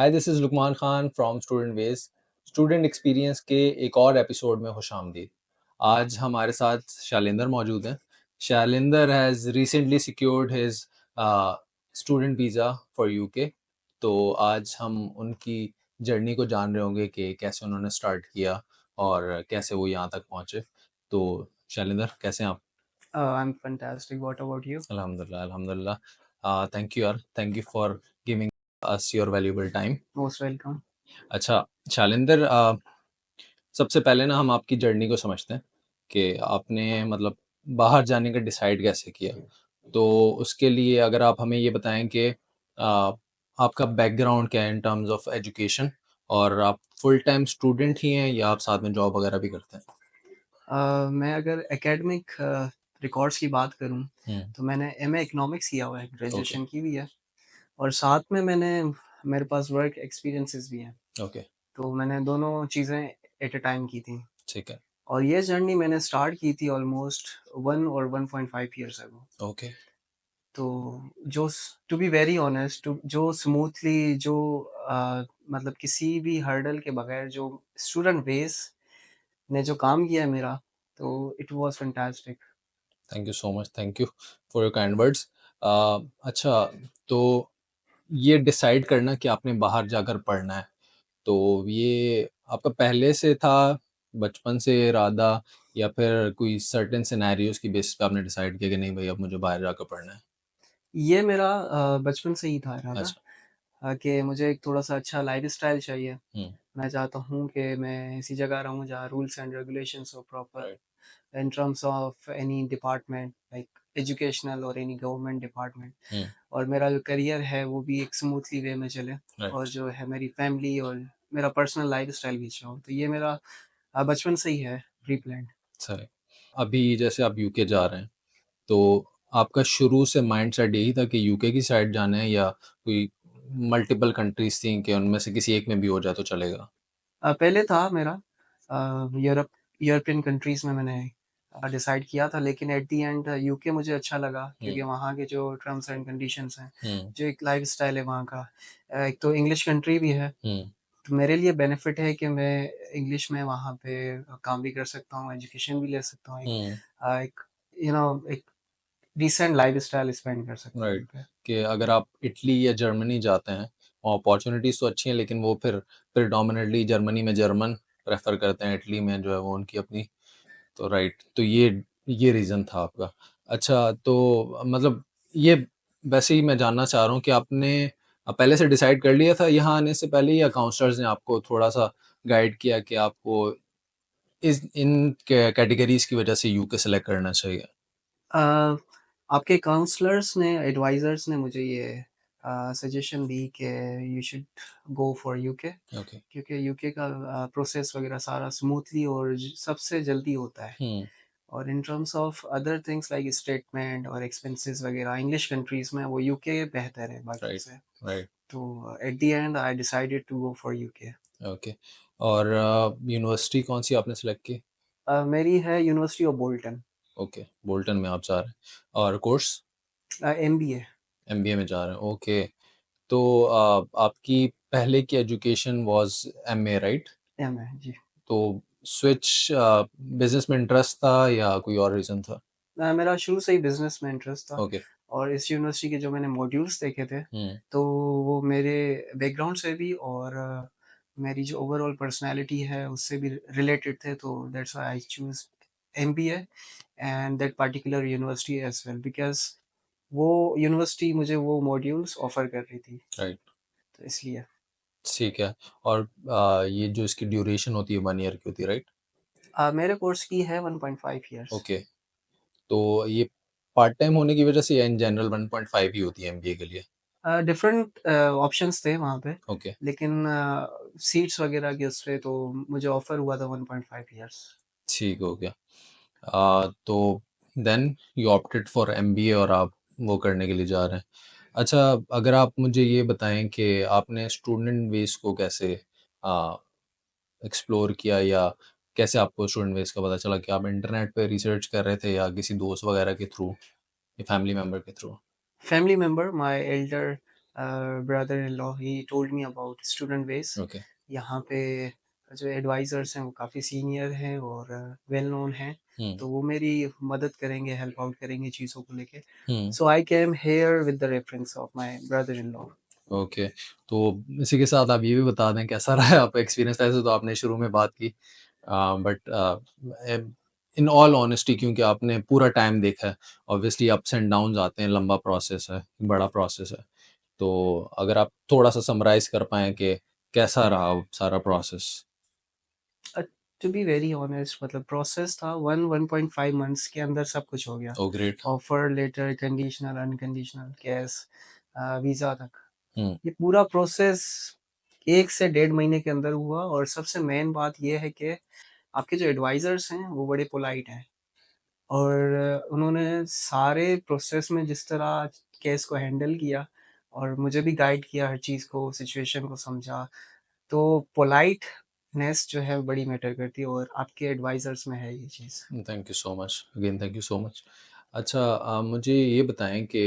Hi, this is Lukman Khan from student ways. Student experience के एक और एपिसोड में खुशामदीद। आज हमारे साथ शैलेंदर मौजूद हैं। Shailender has recently secured his student visa for UK. तो आज हम उनकी जर्नी को जान रहे होंगे कि कैसे उन्होंने स्टार्ट किया और कैसे वो यहाँ तक पहुँचे। तो शैलेंदर, कैसे हैं आप? I'm fantastic. What about you? अल्हम्दुलिल्लाह, अल्हम्दुलिल्लाह। थैंक यू यार, thank you for giving us your valuable time. Most welcome. अच्छा, शालिंदर, सबसे पहले ना हम आपकी जर्नी को समझते हैं कि आपने मतलब बाहर जाने का डिसाइड कैसे किया। तो उसके लिए अगर आप हमें ये बताएं कि आपका बैकग्राउंड क्या है इन टर्म्स ऑफ एजुकेशन, और आप फुल टाइम स्टूडेंट ही हैं या आप साथ में जॉब वगैरह भी करते हैं? मैं अगर एकेडमिक रिकॉर्ड्स की बात करूं हम्म। तो मैंने एमए इकोनॉमिक्स किया हुआ है, ओके। ग्रेजुएशन की भी है और साथ में मेरे पास वर्क एक्सपीरियंसेस भी हैं। ओके। तो मैंने दोनों चीज़ें एट अ टाइम की थी ठीक है। और ये जर्नी मैंने स्टार्ट की थी ऑलमोस्ट 1 और 1.5 ईयर्स अगो। ओके। तो जो टू बी वेरी ऑनेस्ट, जो स्मूथली जो मतलब किसी भी हर्डल के बगैर जो स्टूडेंट बेस ने जो काम किया है मेरा, तो it was fantastic. Thank you so much, thank you for your kind words. अच्छा, तो ये डिसाइड करना कि आपने बाहर जाकर पढ़ना है, तो ये आपका पहले से था, बचपन से इरादा, या फिर कोई सर्टेन सिनेरियोज की बेसिस पे आपने डिसाइड किया कि नहीं भाई अब मुझे बाहर जाकर पढ़ना है? ये मेरा बचपन से ही था इरादा अच्छा। कि मुझे एक थोड़ा-सा अच्छा लाइफ़स्टाइल चाहिए। हम्म। मैं चाहता हूँ कि मैं ऐसी जगह रहूँ जहाँ रूल्स एंड रेगुलेशंस हो proper right. in terms of any department like educational or any government department। हम्म। और मेरा जो करियर है वो भी एक स्मूथली वे में चले और राइट। जो है मेरी फैमिली और मेरा पर्सनल लाइफ़स्टाइल भी अच्छा हो। तो ये मेरा बचपन से ही है प्री प्लान्ड। सही। अभी जैसे आप यूके जा रहे हैं, तो आपका शुरू से माइंड सेट यही था कि यूके की साइड जाना है, या कोई मल्टीपल कंट्रीज थी कि उनमें से किसी एक में भी हो जाए तो चलेगा? पहले था मेरा यूरोप यूरोपियन कंट्रीज़ में मैंने डिसाइड किया था, लेकिन एट द एंड यूके मुझे अच्छा लगा क्योंकि हम्म। वहाँ के जो टर्म्स एंड कंडीशंस हैं, हम्म। जो एक लाइफ़स्टाइल है वहाँ का। एक तो इंग्लिश कंट्री भी है, हम्म। तो मेरे लिए बेनिफिट है कि मैं इंग्लिश में वहाँ पे काम भी कर सकता हूँ, एजुकेशन भी ले सकता हूँ, हम्म। एक एक डिसेंट लाइफ़स्टाइल स्पेंड कर सकता हूँ राइट। वहीं पे। कि अगर आप इटली या जर्मनी जाते हैं, वहाँ अपॉर्चुनिटीज़ तो अच्छी हैं, लेकिन वो फिर प्रिडोमिनेटली जर्मनी में जर्मन प्रेफर करते हैं, इटली में जो है वो उनकी अपनी। तो राइट, तो ये रीज़न था आपका। अच्छा, तो मतलब ये वैसे ही मैं जानना चाह रहा हूँ कि आपने पहले से डिसाइड कर लिया था यहाँ आने से पहले, या काउंसलर्स ने आपको थोड़ा सा गाइड किया कि आपको इस इन कैटेगरीज की वजह से यूके सेलेक्ट करना चाहिए? अ, आपके काउंसलर्स ने, एडवाइज़र्स ने मुझे ये सजेशन दी कि you should go for UK okay. क्योंकि यूके का प्रोसेस वगैरह सारा स्मूथली और सबसे जल्दी होता है। हम्म। और in terms of other things like statement और एक्सपेंसेस वगैरह इंग्लिश कंट्रीज़ में वो यूके बेहतर है बाकी राइट। से। राइट। तो at the end I decided to go for UK. Okay. और यूनिवर्सिटी कौन सी आपने सेलेक्ट की? मेरी है university of Bolton. Okay, Bolton में आप जा रहे हैं। और कोर्स? एमबीए। एमबीए में जा रहे हैं, ओके। तो आपकी पहले की education was MA, right? MA जी। तो स्विच बिजनेस में इंटरेस्ट था या कोई और रीज़न था? मेरा शुरू से ही बिज़नेस में इंटरेस्ट था ओके। और इस यूनिवर्सिटी के जो मैंने मॉड्यूल्स देखे थे, हम्म। तो वो मेरे बैकग्राउंड से भी और मेरी जो ओवरऑल पर्सनैलिटी है उससे भी रिलेटेड थे, तो that's why I choose MBA and that particular university as well because वो यूनिवर्सिटी मुझे वो मॉड्यूल्स ऑफ़र कर रही थी, राइट। तो इसलिए। ठीक है। और ये जो इसकी ड्यूरेशन होती है 1 ईयर की होती है, राइट? मेरे कोर्स की है 1.5 इयर्स। ओके। तो ये पार्ट टाइम होने की वजह से या इन जनरल 1.5 ही होती है एमबीए के लिए? डिफरेंट ऑप्शंस थे वहाँ पे, ओके। लेकिन सीट्स वगैरह के उस पे तो मुझे ऑफ़र हुआ था 1.5 इयर्स। ठीक हो गया। तो then you opted for MBA और आप वो करने के लिए जा रहे हैं। अच्छा, अगर आप मुझे ये बताएं कि आपने स्टूडेंट वेस को कैसे एक्सप्लोर किया, या कैसे आपको स्टूडेंट वेस का पता चला? कि आप इंटरनेट पे रिसर्च कर रहे थे या किसी दोस्त वगैरह के थ्रू या फैमिली मेम्बर के through? Family member, my elder brother in law ही told me about student ways. Okay. यहाँ पे जो एडवाइजर्स हैं वो काफ़ी सीनियर हैं और वेल नोन हैं, हुँ, तो वो मेरी मदद करेंगे, हेल्प आउट करेंगे चीज़ों को लेके। हुँ। So I came here with the reference of my brother in law. Okay, तो इसी के साथ आप ये भी बता दें कैसा रहा है आपका एक्सपीरियंस? ऐसे तो आपने शुरू में बात की बट इन ऑल ऑनेस्टी क्योंकि आपने पूरा टाइम देखा है, ऑब्वियसली अप्स एंड डाउन्स आते हैं, लंबा प्रोसेस है, बड़ा प्रोसेस है। तो अगर आप थोड़ा-सा समराइज़ कर पाएँ कि कैसा रहा वो सारा process? Uh, to be very honest मतलब प्रोसेस था 1-1.5 मंथ्स के अंदर सब कुछ हो गया। Oh great! Offer letter, conditional, unconditional, cash, visa तक। हुँ, ये पूरा प्रोसेस 1 से डेढ़ महीने के अंदर हुआ और सबसे मेन बात ये है कि आपके जो एडवाइज़र्स हैं, वो बड़े पोलाइट हैं और उन्होंने सारे प्रोसेस में जिस तरह केस को हैंडल किया और मुझे भी गाइड किया हर चीज़ को, सिचुएशन को समझा। तो पोलाइटनेस जो है बड़ी मैटर करती है और आपके एडवाइज़र्स में है ये चीज़। Thank you so much, again thank you so much. अच्छा मुझे ये बताएँ कि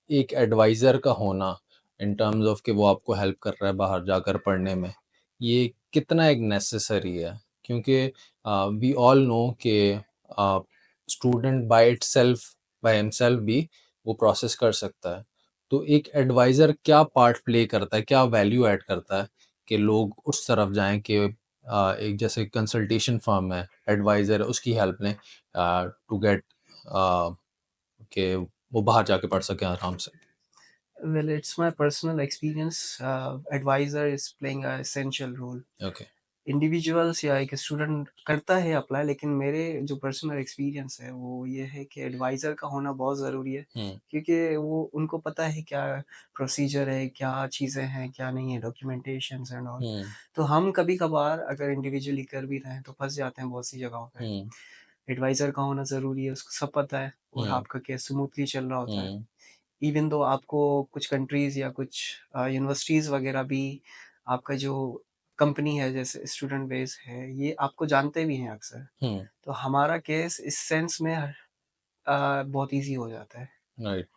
एक एडवाइज़र का होना इन टर्म्स ऑफ कि वो आपको हेल्प कर रहा है बाहर जाकर पढ़ने में, ये कितना एक नेसेसरी है? क्योंकि वी ऑल नो कि student by itself by himself भी वो प्रोसेस कर सकता है। तो एक एडवाइज़र क्या पार्ट प्ले करता है, क्या वैल्यू ऐड करता है कि लोग उस तरफ जाएँ कि एक जैसे कंसल्टेशन फर्म है, एडवाइज़र है, उसकी हेल्प लें टू गेट अ, कि वो बाहर जाके पढ़ सकें आराम से? Well, it's my personal experience. Advisor is playing a essential role. Okay. Individuals या एक स्टूडेंट करता है अप्लाई, लेकिन मेरे जो पर्सनल एक्सपीरियंस है वो ये है कि एडवाइज़र का होना बहुत ज़रूरी है, हुँ, क्योंकि वो उनको पता है क्या प्रोसीजर है, क्या चीज़ें हैं, क्या नहीं है, डॉक्यूमेंटेशंस एंड ऑल। हुँ, तो हम कभी-कभार अगर इंडिविजुअली कर भी रहे हैं तो फँस जाते हैं बहुत सी जगहों पे। हुँ, एडवाइज़र का होना ज़रूरी है, उसको सब पता है और हुँ, आपका केस स्मूथली चल रहा होता है। हुँ, इवन दो आपको कुछ कंट्रीज़ या कुछ यूनिवर्सिटीज़ वगैरह भी आपका जो कंपनी है जैसे स्टूडेंट बेस है, ये आपको जानते भी हैं अक्सर। हुँ, तो हमारा केस इस सेंस में बहुत ईज़ी हो जाता है। राइट।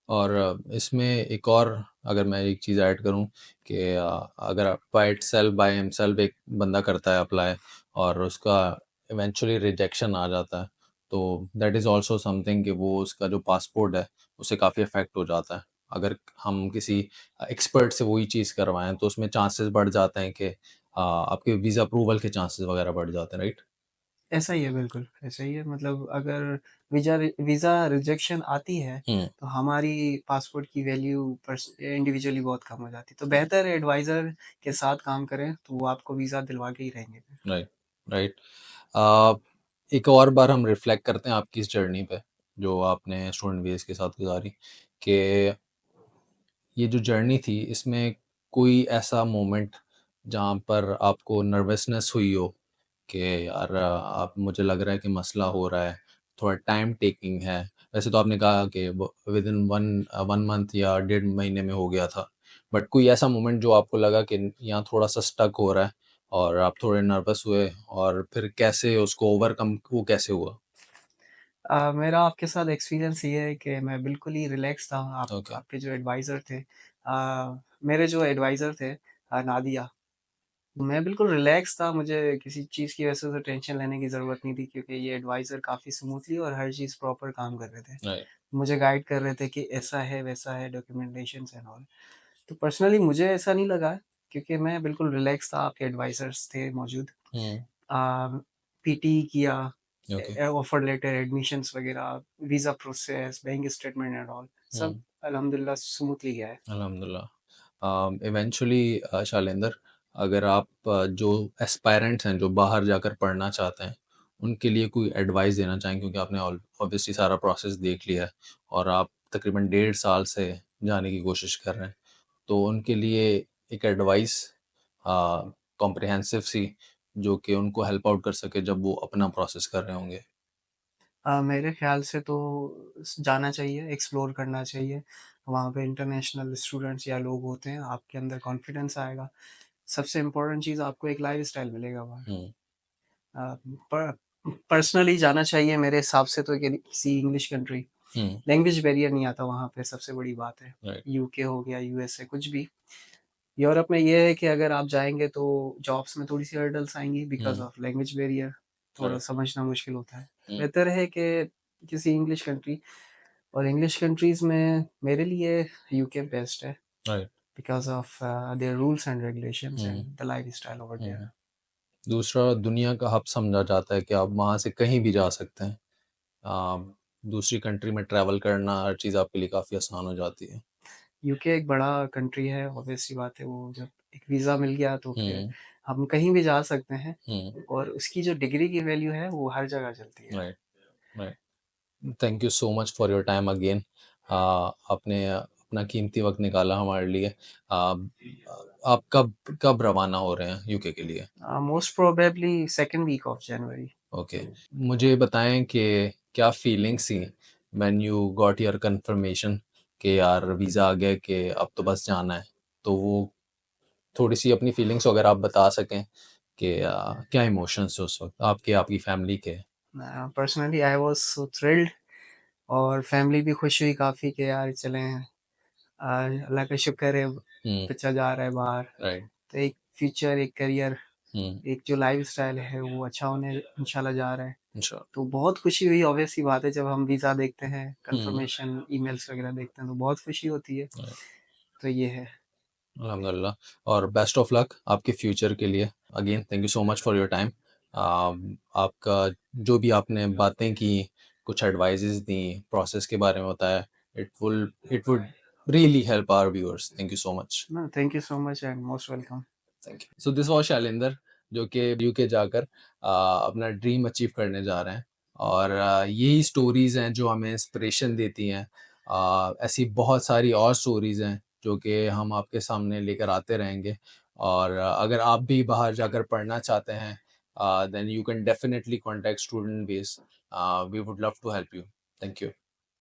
और इसमें एक और अगर मैं एक चीज़ ऐड करूँ कि अगर बाय इटसेल्फ बाय हिमसेल्फ एक बंदा करता है अप्लाई और उसका इवेंचुअली रिजेक्शन आ जाता है, तो दैट इज़ ऑल्सो समथिंग कि वो उसका जो पासपोर्ट है, उससे काफ़ी अफ़ेक्ट हो जाता है। अगर हम किसी एक्सपर्ट से वही चीज़ करवाएँ, तो उसमें चांसेस बढ़ जाते हैं कि आपके वीज़ा अप्रूवल के चांसेस वगैरह बढ़ जाते हैं, राइट? ऐसा ही है, बिल्कुल, ऐसा ही है। मतलब अगर वीज़ा रिजेक्शन आती है, हुँ, तो हमारी पासपोर्ट की वैल्यू इंडिविजुअली बहुत कम हो जाती है। तो बेहतर है एडवाइज़र के साथ काम करें, तो वो आपको वीज़ा दिलवा के ही रहेंगे फिर। Right, right. अ, एक और बार हम रिफ्लेक्ट करते हैं आपकी इस जर्नी पे, जो आपने स्टूडेंट बेस के साथ गुज़ारी, कि ये जो जर्नी थी, इसमें कोई ऐसा मोमेंट जहाँ पर आपको नर्वसनेस हुई हो कि यार अब मुझे लग रहा है कि मसला हो रहा है, थोड़ा टाइम टेकिंग है। वैसे तो आपने कहा कि व विदिन 1 मंथ या डेढ़ महीने में हो गया था। बट कोई ऐसा मोमेंट जो आपको लगा कि यहाँ थोड़ा-सा स्टक हो रहा है और आप थोड़े नर्वस हुए और फिर कैसे उसको ओवरकम वो कैसे हुआ? मेरा आपके साथ एक्सपीरियंस ये है कि मैं बिल्कुल ही रिलैक्स था। ओके। आपके जो एडवाइज़र थे, मेरे जो एडवाइज़र थे, नादिया, मैं बिल्कुल रिलैक्स था। मुझे किसी चीज़ की वैसे तो टेंशन लेने की ज़रूरत नहीं थी, क्योंकि ये एडवाइज़र काफ़ी स्मूथली और हर चीज़ प्रॉपर काम कर रहे थे। राइट। मुझे गाइड कर रहे थे कि ऐसा है, वैसा है, डॉक्यूमेंटेशंस एंड ऑल। तो पर्सनली मुझे ऐसा नहीं लगा, क्योंकि मैं बिल्कुल रिलैक्स था, आपके एडवाइज़र्स थे मौजूद। हुँ, अ, पीटी किया, ओके। ऑफर लेटर, एडमिशंस वगैरह, visa process, bank statement and all, सब हुँ। अल्हम्दुलिल्लाह स्मूथली गया है। अल्हम्दुलिल्लाह। इवेंचुअली शालिंदर अगर आप जो एस्पायरेंट्स हैं जो बाहर जाकर पढ़ना चाहते हैं उनके लिए कोई एडवाइस देना चाहें क्योंकि आपने ऑब्वियसली सारा प्रोसेस देख लिया है और आप तकरीबन 1.5 साल से जाने की कोशिश कर रहे हैं तो उनके लिए एक एडवाइस कॉम्प्रिहेंसिव सी जो कि उनको हेल्प आउट कर सके जब वो अपना प्रोसेस कर रहे होंगे। मेरे ख़्याल से तो जाना चाहिए, एक्सप्लोर करना चाहिए। वहाँ पे इंटरनेशनल स्टूडेंट्स या लोग होते हैं, आपके अंदर कॉन्फिडेंस आएगा। सबसे इम्पोर्टेंट चीज़, आपको एक लाइफ़स्टाइल मिलेगा वहाँ। हुँ, अ, प पर्सनली जाना चाहिए मेरे हिसाब से तो किसी इंग्लिश कंट्री। हुँ, लैंग्वेज बैरियर नहीं आता वहाँ पे, सबसे बड़ी बात है। राइट, यूके हो गया, यूएसए कुछ भी। यूरोप में ये है कि अगर आप जाएँगे तो जॉब्स में थोड़ी-सी हर्डल्स आएँगी because hmm, of language barrier, थोड़ा राइट, समझना मुश्किल होता है। हुँ, बेहतर है कि किसी इंग्लिश कंट्री, और इंग्लिश कंट्रीज़ में मेरे लिए यूके बेस्ट है right, because of their rules and regulations hmm, and the lifestyle over there. Hmm. दूसरा दुनिया का हब समझा जाता है कि आप वहाँ से कहीं भी जा सकते हैं। दूसरी कंट्री में ट्रैवल करना हर चीज़ आपके लिए काफ़ी आसान हो जाती है। यूके एक बड़ा कंट्री है, ऑब्वियस सी बात है, वो जब एक वीज़ा मिल गया तो फिर हुँ, हम कहीं भी जा सकते हैं, हुँ, और उसकी जो डिग्री की वैल्यू है वो हर जगह चलती है। Right, right. Thank you so much for your time again. आपने अपना कीमती वक़्त निकाला हमारे लिए। आप कब कब रवाना हो रहे हैं यूके के लिए? Most probably second week of January. Okay. मुझे बताएँ कि क्या फीलिंग्स थी when you got your confirmation कि यार वीज़ा आ गया कि अब तो बस जाना है? तो वो थोड़ी-सी अपनी फीलिंग्स वगैरह आप बता सकें कि क्या इमोशंस थे उस वक़्त आपके, आपकी फैमिली के? Personally I was so thrilled, और फैमिली भी खुश हुई काफ़ी कि यार चलें, अल्लाह का शुक्र है हुँ, बच्चा जा रहा है बाहर। राइट। तो एक फ्यूचर, एक करियर, हुँ, एक जो लाइफ़स्टाइल है वो अच्छा होने इंशाल्लाह जा रहा है। अच्छा। तो बहुत खुशी हुई, ऑब्वियस सी बात है, जब हम वीज़ा देखते हैं, हुँ, कन्फर्मेशन ईमेल्स वगैरह देखते हैं तो बहुत खुशी होती है। राइट। तो ये है। अल्हम्दुलिल्लाह और बेस्ट ऑफ लक आपके फ्यूचर के लिए। Again thank you so much for your time. आपका जो भी आपने बातें की, कुछ एडवाइसेस दी, प्रोसेस के बारे में बताया, it would really help our viewers. Thank you so much. No, thank you so much and most welcome. Thank you. So this was Shailender जो कि यूके जाकर अपना ड्रीम अचीव करने जा रहे हैं और यही स्टोरीज़ हैं जो हमें इंस्पिरेशन देती हैं। ऐसी बहुत सारी और स्टोरीज़ हैं जो कि हम आपके सामने लेकर आते रहेंगे और अगर आप भी बाहर जाकर पढ़ना चाहते हैं then you can definitely contact student base. We would love to help you. Thank you.